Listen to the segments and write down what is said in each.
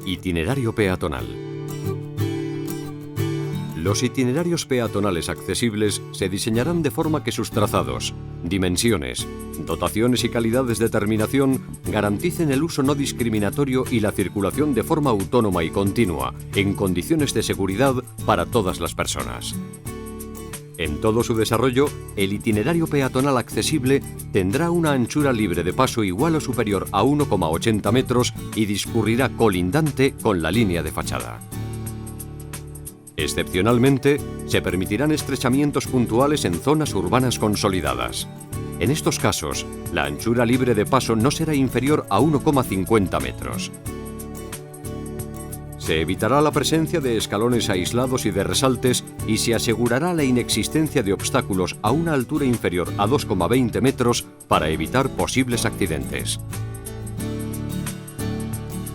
Itinerario peatonal. Los itinerarios peatonales accesibles se diseñarán de forma que sus trazados, dimensiones, dotaciones y calidades de terminación garanticen el uso no discriminatorio y la circulación de forma autónoma y continua, en condiciones de seguridad para todas las personas. En todo su desarrollo, el itinerario peatonal accesible tendrá una anchura libre de paso igual o superior a 1,80 metros y discurrirá colindante con la línea de fachada. Excepcionalmente, se permitirán estrechamientos puntuales en zonas urbanas consolidadas. En estos casos, la anchura libre de paso no será inferior a 1,50 metros. Se evitará la presencia de escalones aislados y de resaltes y se asegurará la inexistencia de obstáculos a una altura inferior a 2,20 metros para evitar posibles accidentes.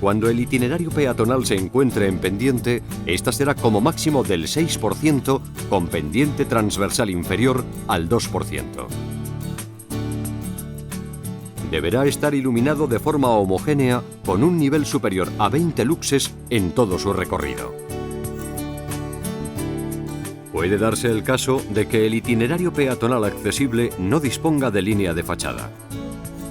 Cuando el itinerario peatonal se encuentre en pendiente, esta será como máximo del 6%, con pendiente transversal inferior al 2%. Deberá estar iluminado de forma homogénea con un nivel superior a 20 luxes en todo su recorrido. Puede darse el caso de que el itinerario peatonal accesible no disponga de línea de fachada.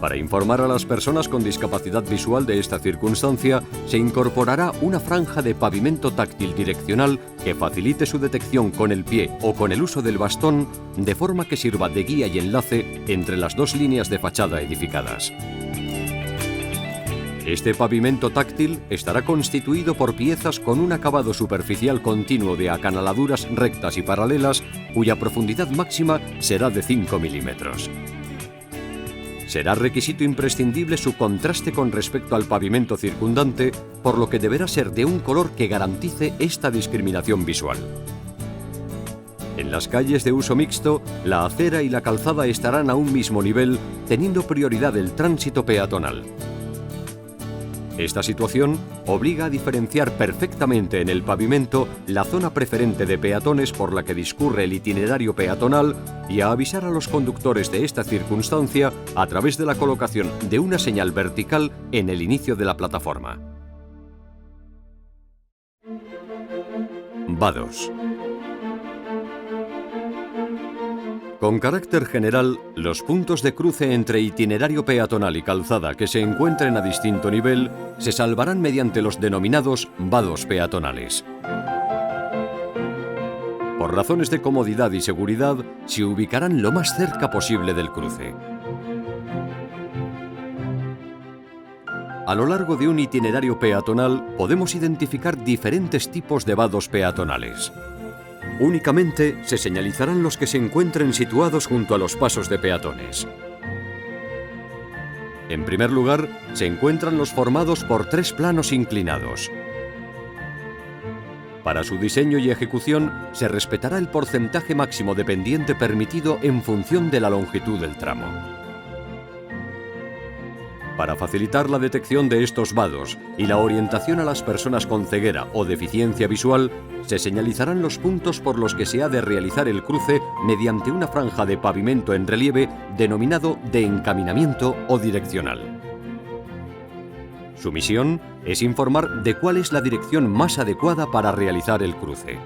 Para informar a las personas con discapacidad visual de esta circunstancia, se incorporará una franja de pavimento táctil direccional que facilite su detección con el pie o con el uso del bastón, de forma que sirva de guía y enlace entre las dos líneas de fachada edificadas. Este pavimento táctil estará constituido por piezas con un acabado superficial continuo de acanaladuras rectas y paralelas, cuya profundidad máxima será de 5 milímetros. Será requisito imprescindible su contraste con respecto al pavimento circundante, por lo que deberá ser de un color que garantice esta discriminación visual. En las calles de uso mixto, la acera y la calzada estarán a un mismo nivel, teniendo prioridad el tránsito peatonal. Esta situación obliga a diferenciar perfectamente en el pavimento la zona preferente de peatones por la que discurre el itinerario peatonal y a avisar a los conductores de esta circunstancia a través de la colocación de una señal vertical en el inicio de la plataforma. Vados. Con carácter general, los puntos de cruce entre itinerario peatonal y calzada que se encuentren a distinto nivel se salvarán mediante los denominados vados peatonales. Por razones de comodidad y seguridad, se ubicarán lo más cerca posible del cruce. A lo largo de un itinerario peatonal podemos identificar diferentes tipos de vados peatonales. Únicamente se señalizarán los que se encuentren situados junto a los pasos de peatones. En primer lugar, se encuentran los formados por tres planos inclinados. Para su diseño y ejecución, se respetará el porcentaje máximo de pendiente permitido en función de la longitud del tramo. Para facilitar la detección de estos vados y la orientación a las personas con ceguera o deficiencia visual, se señalizarán los puntos por los que se ha de realizar el cruce mediante una franja de pavimento en relieve denominado de encaminamiento o direccional. Su misión es informar de cuál es la dirección más adecuada para realizar el cruce.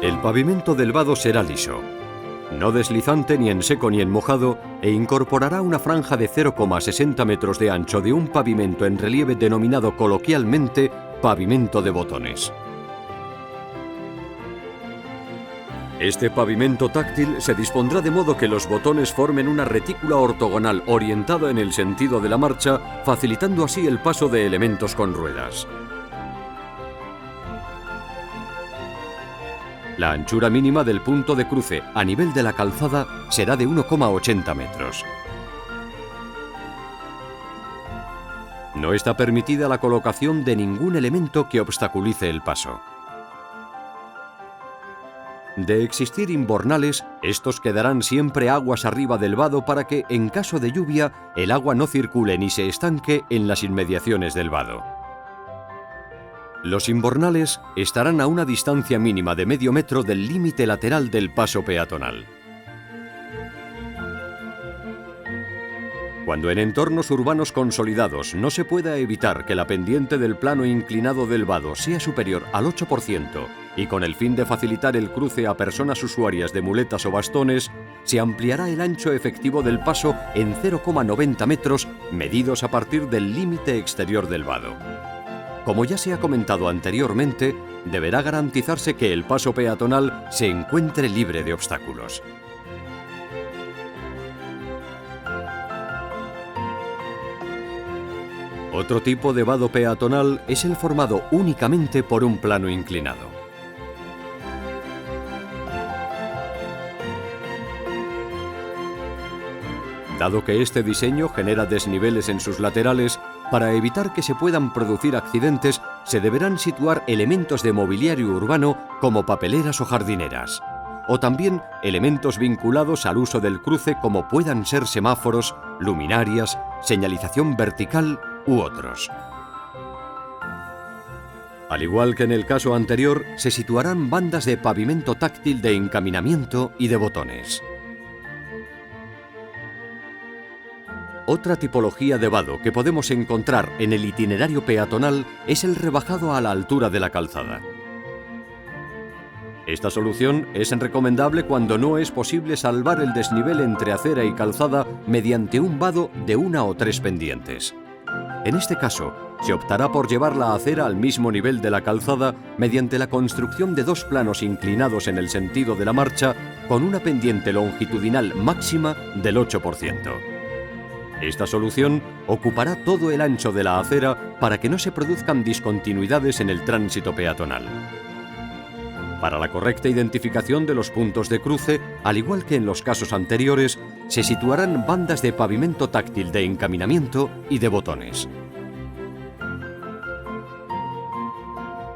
El pavimento del vado será liso, no deslizante ni en seco ni en mojado, e incorporará una franja de 0,60 metros de ancho de un pavimento en relieve denominado coloquialmente pavimento de botones. Este pavimento táctil se dispondrá de modo que los botones formen una retícula ortogonal orientada en el sentido de la marcha, facilitando así el paso de elementos con ruedas. La anchura mínima del punto de cruce a nivel de la calzada será de 1,80 metros. No está permitida la colocación de ningún elemento que obstaculice el paso. De existir imbornales, estos quedarán siempre aguas arriba del vado para que, en caso de lluvia, el agua no circule ni se estanque en las inmediaciones del vado. Los imbornales estarán a una distancia mínima de medio metro del límite lateral del paso peatonal. Cuando en entornos urbanos consolidados no se pueda evitar que la pendiente del plano inclinado del vado sea superior al 8% y con el fin de facilitar el cruce a personas usuarias de muletas o bastones, se ampliará el ancho efectivo del paso en 0,90 metros medidos a partir del límite exterior del vado. Como ya se ha comentado anteriormente, deberá garantizarse que el paso peatonal se encuentre libre de obstáculos. Otro tipo de vado peatonal es el formado únicamente por un plano inclinado. Dado que este diseño genera desniveles en sus laterales, para evitar que se puedan producir accidentes, se deberán situar elementos de mobiliario urbano como papeleras o jardineras, o también elementos vinculados al uso del cruce como puedan ser semáforos, luminarias, señalización vertical u otros. Al igual que en el caso anterior, se situarán bandas de pavimento táctil de encaminamiento y de botones. Otra tipología de vado que podemos encontrar en el itinerario peatonal es el rebajado a la altura de la calzada. Esta solución es recomendable cuando no es posible salvar el desnivel entre acera y calzada mediante un vado de 1 o 3 pendientes. En este caso, se optará por llevar la acera al mismo nivel de la calzada mediante la construcción de 2 planos inclinados en el sentido de la marcha con una pendiente longitudinal máxima del 8%. Esta solución ocupará todo el ancho de la acera para que no se produzcan discontinuidades en el tránsito peatonal. Para la correcta identificación de los puntos de cruce, al igual que en los casos anteriores, se situarán bandas de pavimento táctil de encaminamiento y de botones.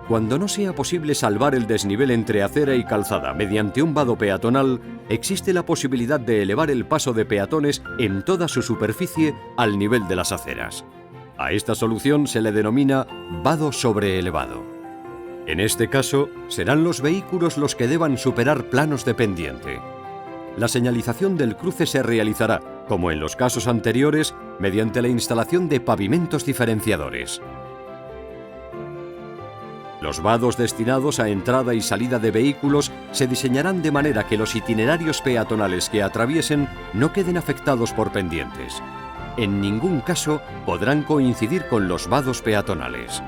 Cuando no sea posible salvar el desnivel entre acera y calzada mediante un vado peatonal, existe la posibilidad de elevar el paso de peatones en toda su superficie al nivel de las aceras. A esta solución se le denomina vado sobre elevado. En este caso, serán los vehículos los que deban superar planos de pendiente. La señalización del cruce se realizará, como en los casos anteriores, mediante la instalación de pavimentos diferenciadores. Los vados destinados a entrada y salida de vehículos se diseñarán de manera que los itinerarios peatonales que atraviesen no queden afectados por pendientes. En ningún caso podrán coincidir con los vados peatonales.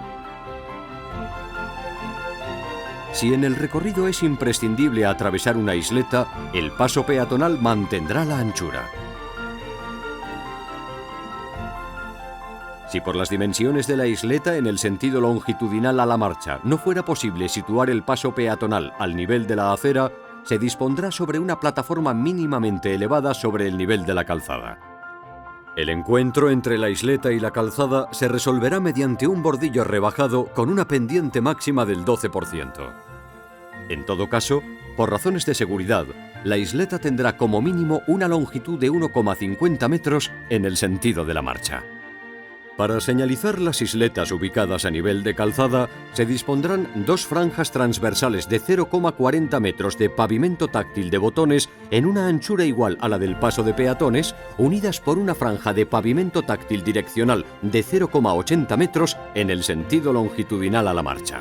Si en el recorrido es imprescindible atravesar una isleta, el paso peatonal mantendrá la anchura. Si por las dimensiones de la isleta en el sentido longitudinal a la marcha no fuera posible situar el paso peatonal al nivel de la acera, se dispondrá sobre una plataforma mínimamente elevada sobre el nivel de la calzada. El encuentro entre la isleta y la calzada se resolverá mediante un bordillo rebajado con una pendiente máxima del 12%. En todo caso, por razones de seguridad, la isleta tendrá como mínimo una longitud de 1,50 metros en el sentido de la marcha. Para señalizar las isletas ubicadas a nivel de calzada, se dispondrán 2 franjas transversales de 0,40 metros de pavimento táctil de botones en una anchura igual a la del paso de peatones, unidas por una franja de pavimento táctil direccional de 0,80 metros en el sentido longitudinal a la marcha.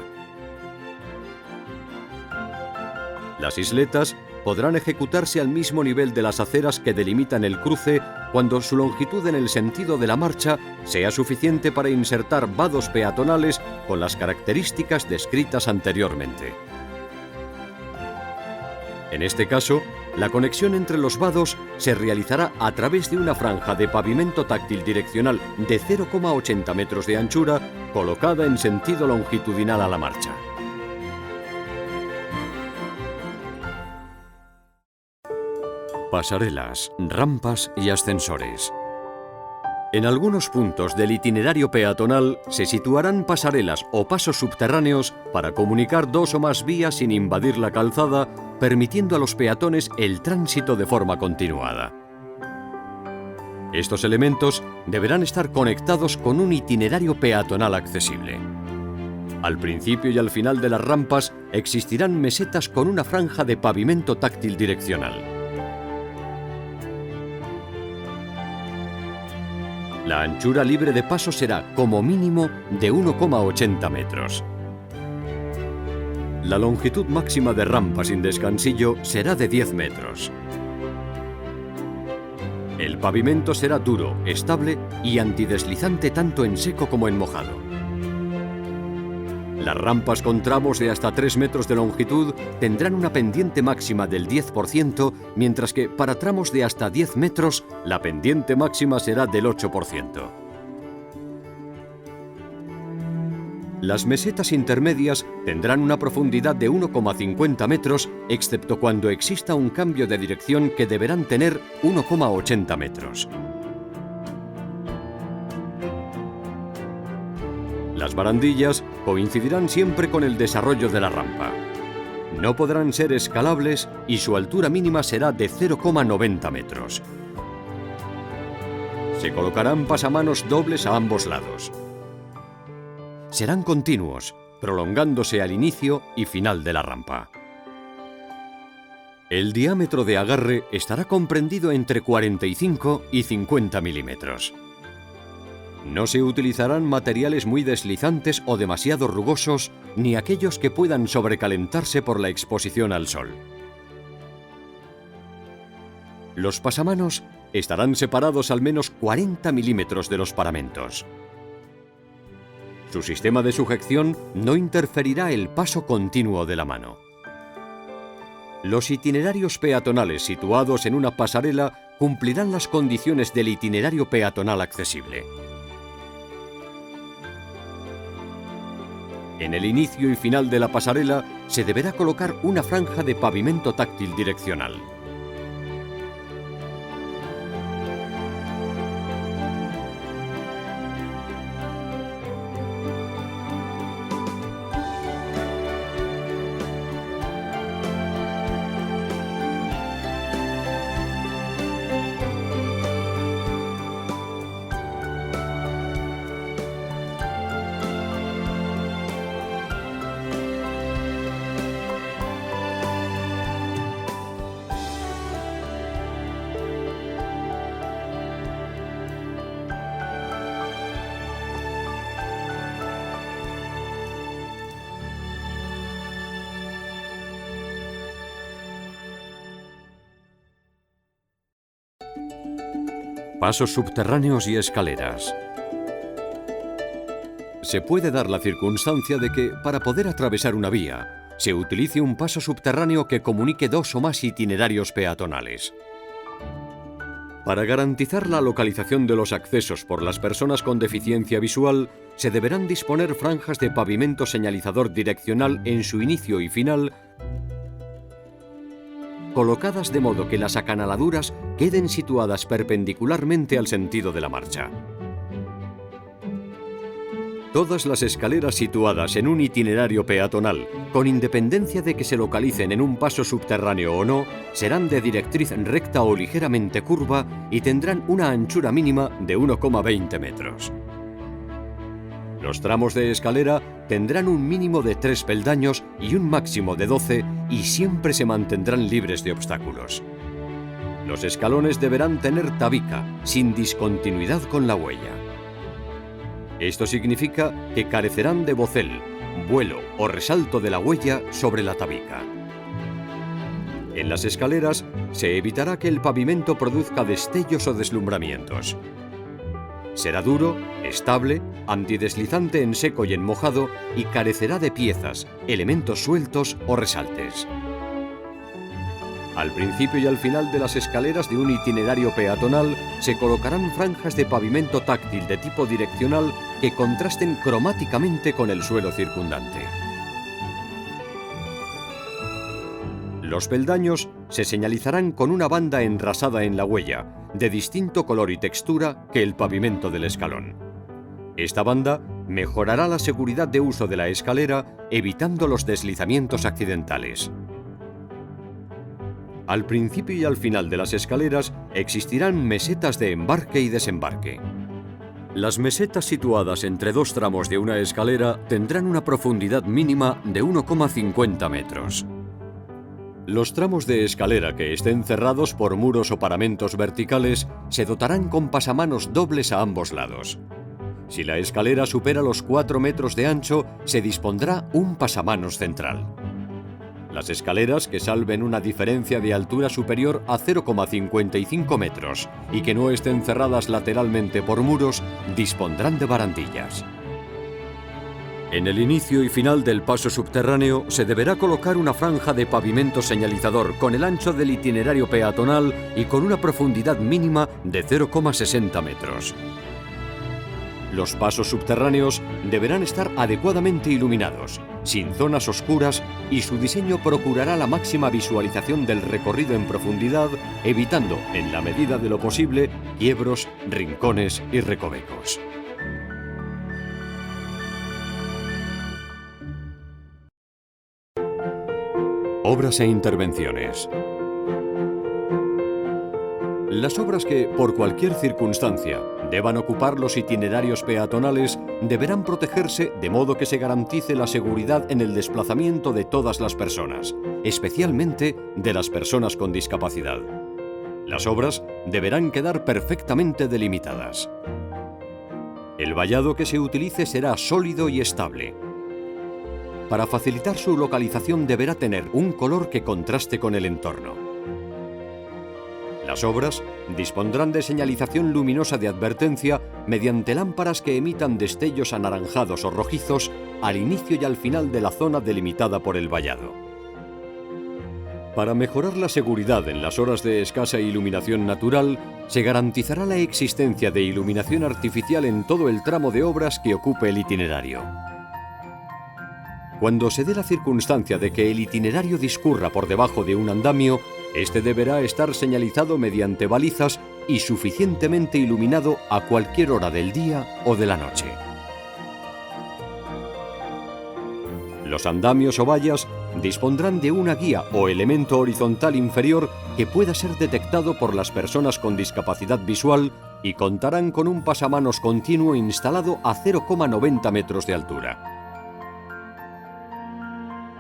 Las isletas podrán ejecutarse al mismo nivel de las aceras que delimitan el cruce cuando su longitud en el sentido de la marcha sea suficiente para insertar vados peatonales con las características descritas anteriormente. En este caso, la conexión entre los vados se realizará a través de una franja de pavimento táctil direccional de 0,80 metros de anchura colocada en sentido longitudinal a la marcha. Pasarelas, rampas y ascensores. En algunos puntos del itinerario peatonal se situarán pasarelas o pasos subterráneos para comunicar 2 o más vías sin invadir la calzada, permitiendo a los peatones el tránsito de forma continuada. Estos elementos deberán estar conectados con un itinerario peatonal accesible. Al principio y al final de las rampas existirán mesetas con una franja de pavimento táctil direccional. La anchura libre de paso será, como mínimo, de 1,80 metros. La longitud máxima de rampa sin descansillo será de 10 metros. El pavimento será duro, estable y antideslizante tanto en seco como en mojado. Las rampas con tramos de hasta 3 metros de longitud tendrán una pendiente máxima del 10%, mientras que para tramos de hasta 10 metros la pendiente máxima será del 8%. Las mesetas intermedias tendrán una profundidad de 1,50 metros, excepto cuando exista un cambio de dirección que deberán tener 1,80 metros. Las barandillas coincidirán siempre con el desarrollo de la rampa. No podrán ser escalables y su altura mínima será de 0,90 metros. Se colocarán pasamanos dobles a ambos lados. Serán continuos, prolongándose al inicio y final de la rampa. El diámetro de agarre estará comprendido entre 45 y 50 milímetros. No se utilizarán materiales muy deslizantes o demasiado rugosos, ni aquellos que puedan sobrecalentarse por la exposición al sol. Los pasamanos estarán separados al menos 40 milímetros de los paramentos. Su sistema de sujeción no interferirá el paso continuo de la mano. Los itinerarios peatonales situados en una pasarela cumplirán las condiciones del itinerario peatonal accesible. En el inicio y final de la pasarela se deberá colocar una franja de pavimento táctil direccional. Pasos subterráneos y escaleras. Se puede dar la circunstancia de que, para poder atravesar una vía, se utilice un paso subterráneo que comunique dos o más itinerarios peatonales. Para garantizar la localización de los accesos por las personas con deficiencia visual, se deberán disponer franjas de pavimento señalizador direccional en su inicio y final, colocadas de modo que las acanaladuras queden situadas perpendicularmente al sentido de la marcha. Todas las escaleras situadas en un itinerario peatonal, con independencia de que se localicen en un paso subterráneo o no, serán de directriz recta o ligeramente curva y tendrán una anchura mínima de 1,20 metros. Los tramos de escalera tendrán un mínimo de 3 peldaños y un máximo de 12 y siempre se mantendrán libres de obstáculos. Los escalones deberán tener tabica, sin discontinuidad con la huella. Esto significa que carecerán de bocel, vuelo o resalto de la huella sobre la tabica. En las escaleras se evitará que el pavimento produzca destellos o deslumbramientos. Será duro, estable, antideslizante en seco y en mojado y carecerá de piezas, elementos sueltos o resaltes. Al principio y al final de las escaleras de un itinerario peatonal se colocarán franjas de pavimento táctil de tipo direccional que contrasten cromáticamente con el suelo circundante. Los peldaños se señalizarán con una banda enrasada en la huella, de distinto color y textura que el pavimento del escalón. Esta banda mejorará la seguridad de uso de la escalera, evitando los deslizamientos accidentales. Al principio y al final de las escaleras existirán mesetas de embarque y desembarque. Las mesetas situadas entre dos tramos de una escalera tendrán una profundidad mínima de 1,50 metros. Los tramos de escalera que estén cerrados por muros o paramentos verticales se dotarán con pasamanos dobles a ambos lados. Si la escalera supera los 4 metros de ancho, se dispondrá un pasamanos central. Las escaleras que salven una diferencia de altura superior a 0,55 metros y que no estén cerradas lateralmente por muros, dispondrán de barandillas. En el inicio y final del paso subterráneo se deberá colocar una franja de pavimento señalizador con el ancho del itinerario peatonal y con una profundidad mínima de 0,60 metros. Los pasos subterráneos deberán estar adecuadamente iluminados, sin zonas oscuras, y su diseño procurará la máxima visualización del recorrido en profundidad, evitando, en la medida de lo posible, quiebros, rincones y recovecos. Obras e intervenciones. Las obras que, por cualquier circunstancia, deban ocupar los itinerarios peatonales deberán protegerse de modo que se garantice la seguridad en el desplazamiento de todas las personas, especialmente de las personas con discapacidad. Las obras deberán quedar perfectamente delimitadas. El vallado que se utilice será sólido y estable. Para facilitar su localización deberá tener un color que contraste con el entorno. Las obras dispondrán de señalización luminosa de advertencia mediante lámparas que emitan destellos anaranjados o rojizos al inicio y al final de la zona delimitada por el vallado. Para mejorar la seguridad en las horas de escasa iluminación natural, se garantizará la existencia de iluminación artificial en todo el tramo de obras que ocupe el itinerario. Cuando se dé la circunstancia de que el itinerario discurra por debajo de un andamio, este deberá estar señalizado mediante balizas y suficientemente iluminado a cualquier hora del día o de la noche. Los andamios o vallas dispondrán de una guía o elemento horizontal inferior que pueda ser detectado por las personas con discapacidad visual y contarán con un pasamanos continuo instalado a 0,90 metros de altura.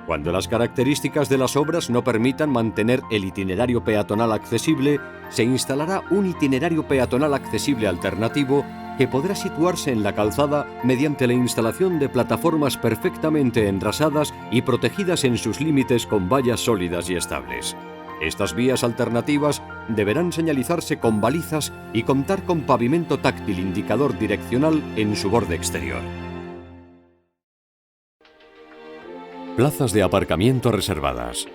Cuando las características de las obras no permitan mantener el itinerario peatonal accesible, se instalará un itinerario peatonal accesible alternativo que podrá situarse en la calzada mediante la instalación de plataformas perfectamente enrasadas y protegidas en sus límites con vallas sólidas y estables. Estas vías alternativas deberán señalizarse con balizas y contar con pavimento táctil indicador direccional en su borde exterior. Plazas de aparcamiento reservadas.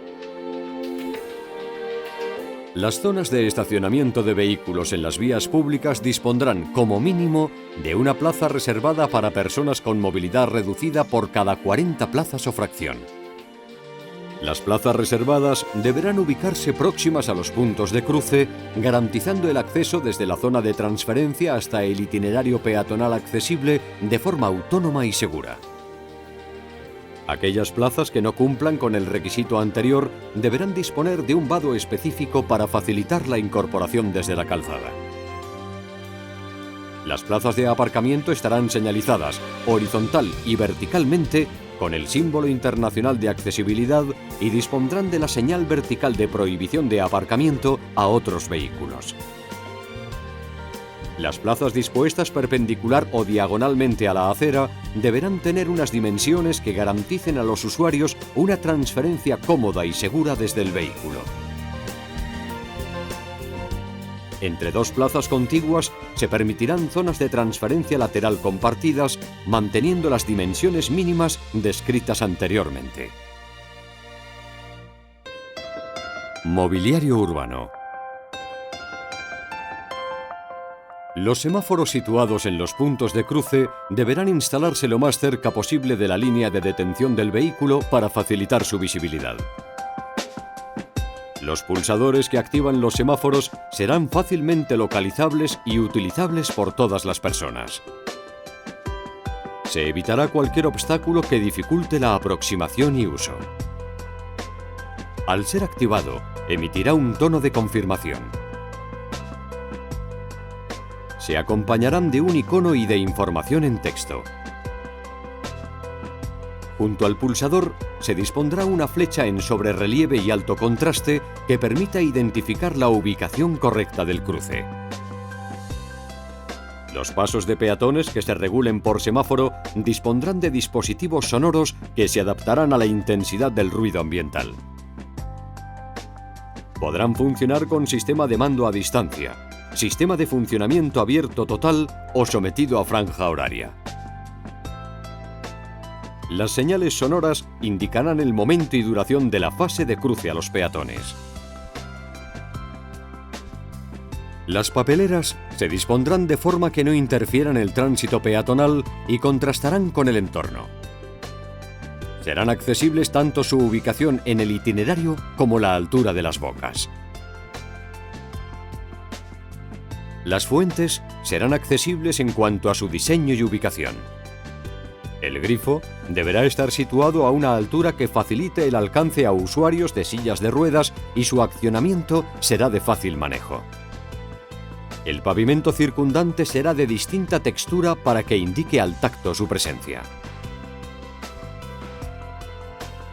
Las zonas de estacionamiento de vehículos en las vías públicas dispondrán, como mínimo, de una plaza reservada para personas con movilidad reducida por cada 40 plazas o fracción. Las plazas reservadas deberán ubicarse próximas a los puntos de cruce, garantizando el acceso desde la zona de transferencia hasta el itinerario peatonal accesible de forma autónoma y segura. Aquellas plazas que no cumplan con el requisito anterior deberán disponer de un vado específico para facilitar la incorporación desde la calzada. Las plazas de aparcamiento estarán señalizadas horizontal y verticalmente con el símbolo internacional de accesibilidad y dispondrán de la señal vertical de prohibición de aparcamiento a otros vehículos. Las plazas dispuestas perpendicular o diagonalmente a la acera deberán tener unas dimensiones que garanticen a los usuarios una transferencia cómoda y segura desde el vehículo. Entre dos plazas contiguas se permitirán zonas de transferencia lateral compartidas, manteniendo las dimensiones mínimas descritas anteriormente. Mobiliario urbano. Los semáforos situados en los puntos de cruce deberán instalarse lo más cerca posible de la línea de detención del vehículo para facilitar su visibilidad. Los pulsadores que activan los semáforos serán fácilmente localizables y utilizables por todas las personas. Se evitará cualquier obstáculo que dificulte la aproximación y uso. Al ser activado, emitirá un tono de confirmación. Se acompañarán de un icono y de información en texto. Junto al pulsador se dispondrá una flecha en sobrerrelieve y alto contraste que permita identificar la ubicación correcta del cruce. Los pasos de peatones que se regulen por semáforo dispondrán de dispositivos sonoros que se adaptarán a la intensidad del ruido ambiental. Podrán funcionar con sistema de mando a distancia, sistema de funcionamiento abierto total o sometido a franja horaria. Las señales sonoras indicarán el momento y duración de la fase de cruce a los peatones. Las papeleras se dispondrán de forma que no interfieran el tránsito peatonal y contrastarán con el entorno. Serán accesibles tanto su ubicación en el itinerario como la altura de las bocas. Las fuentes serán accesibles en cuanto a su diseño y ubicación. El grifo deberá estar situado a una altura que facilite el alcance a usuarios de sillas de ruedas y su accionamiento será de fácil manejo. El pavimento circundante será de distinta textura para que indique al tacto su presencia.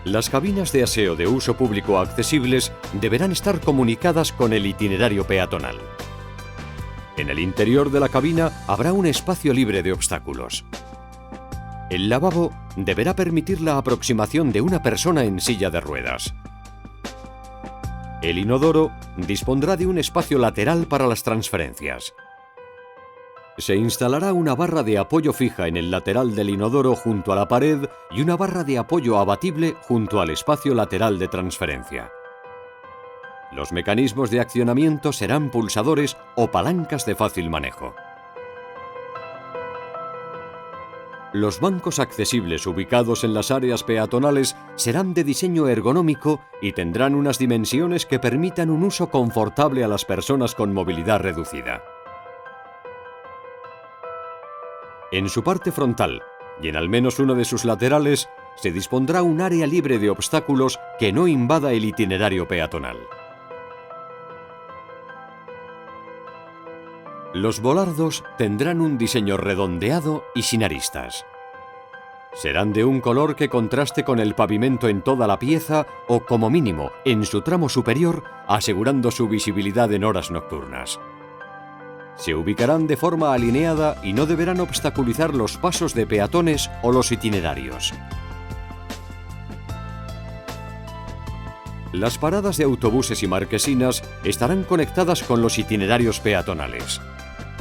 Las cabinas de aseo de uso público accesibles deberán estar comunicadas con el itinerario peatonal. En el interior de la cabina habrá un espacio libre de obstáculos. El lavabo deberá permitir la aproximación de una persona en silla de ruedas. El inodoro dispondrá de un espacio lateral para las transferencias. Se instalará una barra de apoyo fija en el lateral del inodoro junto a la pared y una barra de apoyo abatible junto al espacio lateral de transferencia. Los mecanismos de accionamiento serán pulsadores o palancas de fácil manejo. Los bancos accesibles ubicados en las áreas peatonales serán de diseño ergonómico y tendrán unas dimensiones que permitan un uso confortable a las personas con movilidad reducida. En su parte frontal y en al menos uno de sus laterales se dispondrá un área libre de obstáculos que no invada el itinerario peatonal. Los volardos tendrán un diseño redondeado y sin aristas. Serán de un color que contraste con el pavimento en toda la pieza o, como mínimo, en su tramo superior, asegurando su visibilidad en horas nocturnas. Se ubicarán de forma alineada y no deberán obstaculizar los pasos de peatones o los itinerarios. Las paradas de autobuses y marquesinas estarán conectadas con los itinerarios peatonales.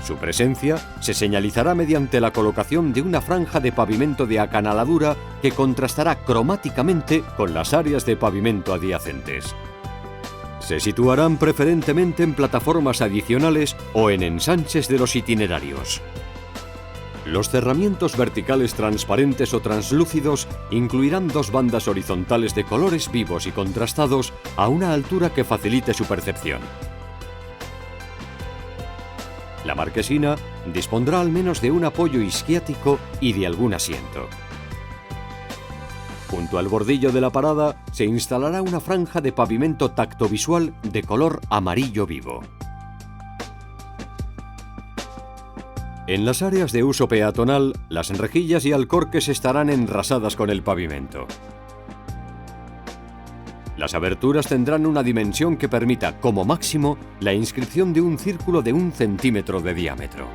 Su presencia se señalizará mediante la colocación de una franja de pavimento de acanaladura que contrastará cromáticamente con las áreas de pavimento adyacentes. Se situarán preferentemente en plataformas adicionales o en ensanches de los itinerarios. Los cerramientos verticales transparentes o translúcidos incluirán dos bandas horizontales de colores vivos y contrastados a una altura que facilite su percepción. La marquesina dispondrá al menos de un apoyo isquiático y de algún asiento. Junto al bordillo de la parada se instalará una franja de pavimento tactovisual de color amarillo vivo. En las áreas de uso peatonal, las rejillas y alcorques estarán enrasadas con el pavimento. Las aberturas tendrán una dimensión que permita, como máximo, la inscripción de un círculo de 1 centímetro de diámetro.